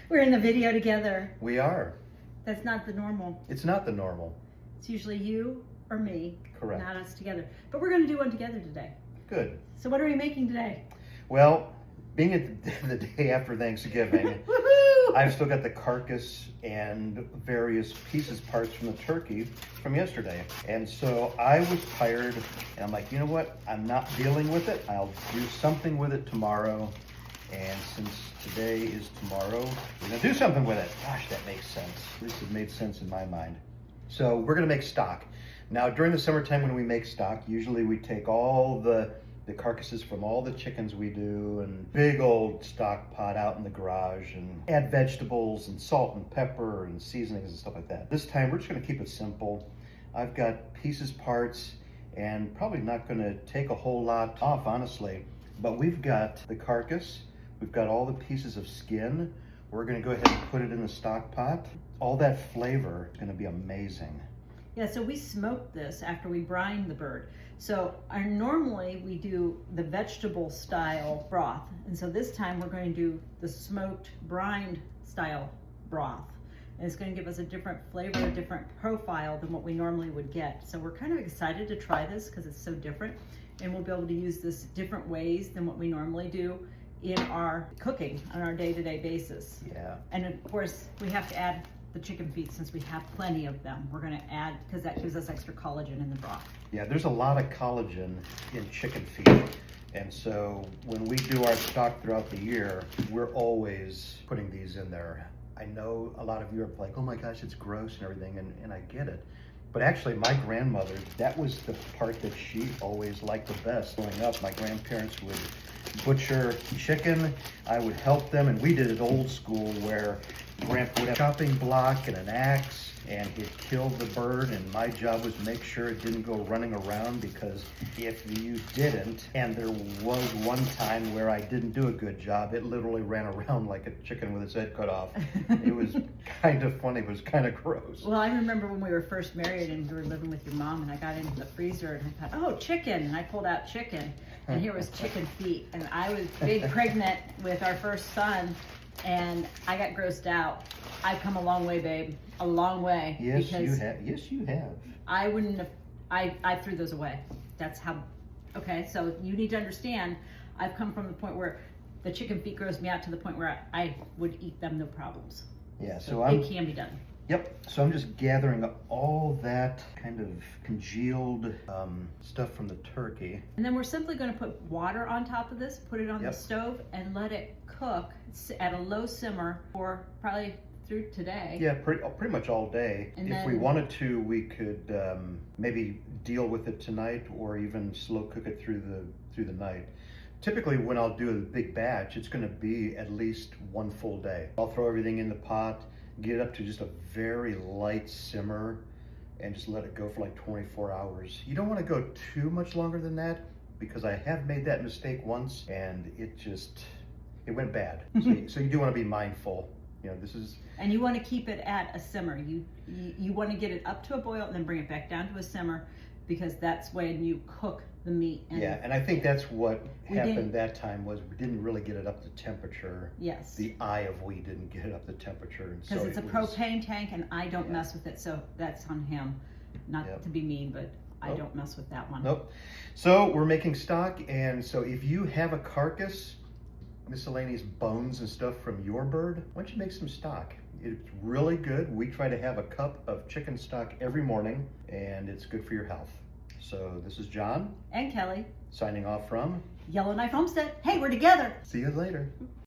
We're in the video together. We are. That's not the normal. It's not the normal. It's usually you or me. Correct. Not us together. But we're going to do one together today. Good. So what are we making today? Well, being at the day after Thanksgiving, Woohoo! I've still got the carcass and various pieces, parts from the turkey from yesterday. And so I was tired and I'm like, you know what? I'm not dealing with it. I'll do something with it tomorrow. And since today is tomorrow, we're gonna do something with it. Gosh, that makes sense. This has made sense in my mind. So we're gonna make stock. Now, during the summertime when we make stock, usually we take all the carcasses from all the chickens we do and big old stock pot out in the garage and add vegetables and salt and pepper and seasonings and stuff like that. This time, we're just gonna keep it simple. I've got pieces, parts, and probably not gonna take a whole lot off, honestly, but we've got the carcass. We've got all the pieces of skin. We're gonna go ahead and put it in the stock pot. All that flavor is gonna be amazing. Yeah, so we smoked this after we brined the bird. So normally we do the vegetable style broth. And so this time we're going to do the smoked brined style broth. And it's going to give us a different flavor, a different profile than what we normally would get. So we're kind of excited to try this because it's so different. And we'll be able to use this different ways than what we normally do in our cooking on our day-to-day basis. Yeah. And of course, we have to add the chicken feet since we have plenty of them. We're gonna add, because that gives us extra collagen in the broth. Yeah, there's a lot of collagen in chicken feet. And so when we do our stock throughout the year, we're always putting these in there. I know a lot of you are like, oh my gosh, it's gross and everything, and I get it. But actually, my grandmother, that was the part that she always liked the best. Growing up, my grandparents would butcher chicken. I would help them, and we did it old school where Grandpa would have a chopping block and an axe, and he'd kill the bird, and my job was to make sure it didn't go running around, because if you didn't, and there was one time where I didn't do a good job, it literally ran around like a chicken with its head cut off. It was kind of funny, but it was kind of gross. Well, I remember when we were first married and we were living with your mom, and I got into the freezer and I thought, oh, chicken, and I pulled out chicken, and here was chicken feet, and I was big pregnant with our first son, and I got grossed out. I've come a long way, babe, a long way. Yes, because you have. Yes, you have. I wouldn't have, I threw those away. That's how, okay, so you need to understand, I've come from the point where the chicken feet grossed me out to the point where I would eat them no problems. Yeah, so it can be done. Yep, so I'm just gathering up all that kind of congealed stuff from the turkey. And then we're simply going to put water on top of this, put it on the Yep. stove, and let it cook at a low simmer for probably through today. Yeah, pretty much all day. And if we then- wanted to, we could maybe deal with it tonight, or even slow cook it through the night. Typically, when I'll do a big batch, it's going to be at least one full day. I'll throw everything in the pot, get it up to just a very light simmer, and just let it go for like 24 hours. You don't want to go too much longer than that, because I have made that mistake once, and it went bad. So you do want to be mindful. You know, this is... And you want to keep it at a simmer. You want to get it up to a boil and then bring it back down to a simmer, because that's when you cook the meat. And yeah, and I think that's what happened that time, was we didn't really get it up to temperature. Yes. The eye of we didn't get it up to temperature. Because it's a propane tank, and I don't mess with it, so that's on him. Not to be mean, but I don't mess with that one. Nope. So we're making stock, and so if you have a carcass, miscellaneous bones and stuff from your bird, why don't you make some stock? It's really good. We try to have a cup of chicken stock every morning, and it's good for your health. So this is John. And Kelly. Signing off from Yellowknife Homestead. Hey, we're together. See you later.